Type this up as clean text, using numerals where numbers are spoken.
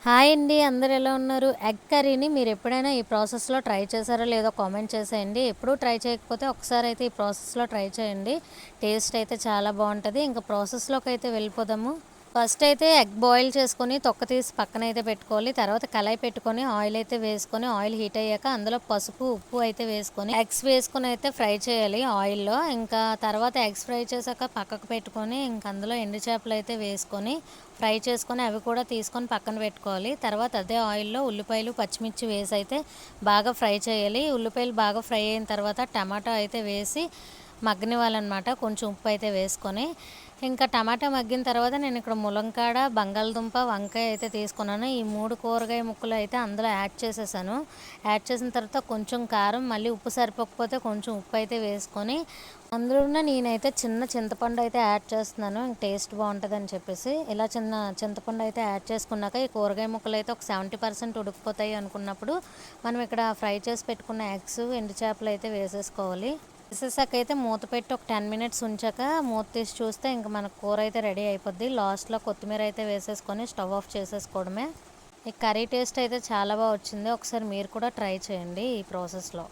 Hi అండి, అందరు ఎలా ఉన్నారు? ఎగ్ కర్రీని మీరు ఎప్పుడైనా ఈ ప్రాసెస్లో ట్రై చేశారో లేదో కామెంట్ చేసేయండి. ఎప్పుడూ ట్రై చేయకపోతే ఒకసారి అయితే ఈ ప్రాసెస్లో ట్రై చేయండి. టేస్ట్ అయితే చాలా బాగుంటుంది. ఇంకా ప్రాసెస్లోకి అయితే వెళ్ళిపోదాము. ఫస్ట్ అయితే ఎగ్ బాయిల్ చేసుకొని తొక్క తీసి పక్కన అయితే పెట్టుకోవాలి. తర్వాత కళాయి పెట్టుకొని ఆయిల్ అయితే వేసుకొని ఆయిల్ హీట్ అయ్యాక అందులో పసుపు ఉప్పు అయితే వేసుకొని ఎగ్స్ వేసుకొని అయితే ఫ్రై చేయాలి ఆయిల్లో. ఇంకా తర్వాత ఎగ్స్ ఫ్రై చేశాక పక్కకు పెట్టుకొని ఇంకా అందులో ఎండు చేపలు అయితే వేసుకొని ఫ్రై చేసుకొని అవి కూడా తీసుకొని పక్కన పెట్టుకోవాలి. తర్వాత అదే ఆయిల్లో ఉల్లిపాయలు పచ్చిమిర్చి వేసి అయితే బాగా ఫ్రై చేయాలి. ఉల్లిపాయలు బాగా ఫ్రై అయిన తర్వాత టమాటా అయితే వేసి మగ్గనివ్వాలన్నమాట. కొంచెం ఉప్పు అయితే వేసుకొని ఇంకా టమాటా మగ్గిన తర్వాత నేను ఇక్కడ ములంకాడ, బంగాళదుంప, వంకాయ అయితే తీసుకున్నాను. ఈ 3 కూరగాయ ముక్కలు అయితే అందులో యాడ్ చేసేసాను. యాడ్ చేసిన తర్వాత కొంచెం కారం, మళ్ళీ ఉప్పు సరిపోకపోతే కొంచెం ఉప్పు అయితే వేసుకొని అందులోనే నేనైతే చిన్న చింతపండు అయితే యాడ్ చేస్తున్నాను. టేస్ట్ బాగుంటుందని చెప్పేసి ఇలా చిన్న చింతపండు అయితే యాడ్ చేసుకున్నాక ఈ కూరగాయ ముక్కలు అయితే ఒక 70% ఉడికిపోతాయి అనుకున్నప్పుడు మనం ఇక్కడ ఫ్రై చేసి పెట్టుకున్న ఎగ్స్, ఎండు చేపలు అయితే వేసేసుకోవాలి. వేసేసాక అయితే మూత పెట్టి ఒక 10 మినిట్స్ ఉంచాక మూత తీసి చూస్తే ఇంకా మన కూర అయితే రెడీ అయిపోద్ది. లాస్ట్లో కొత్తిమీర అయితే వేసేసుకొని స్టవ్ ఆఫ్ చేసేసుకోవడమే. ఈ కర్రీ టేస్ట్ అయితే చాలా బాగా వచ్చింది. ఒకసారి మీరు కూడా ట్రై చేయండి ఈ ప్రాసెస్లో.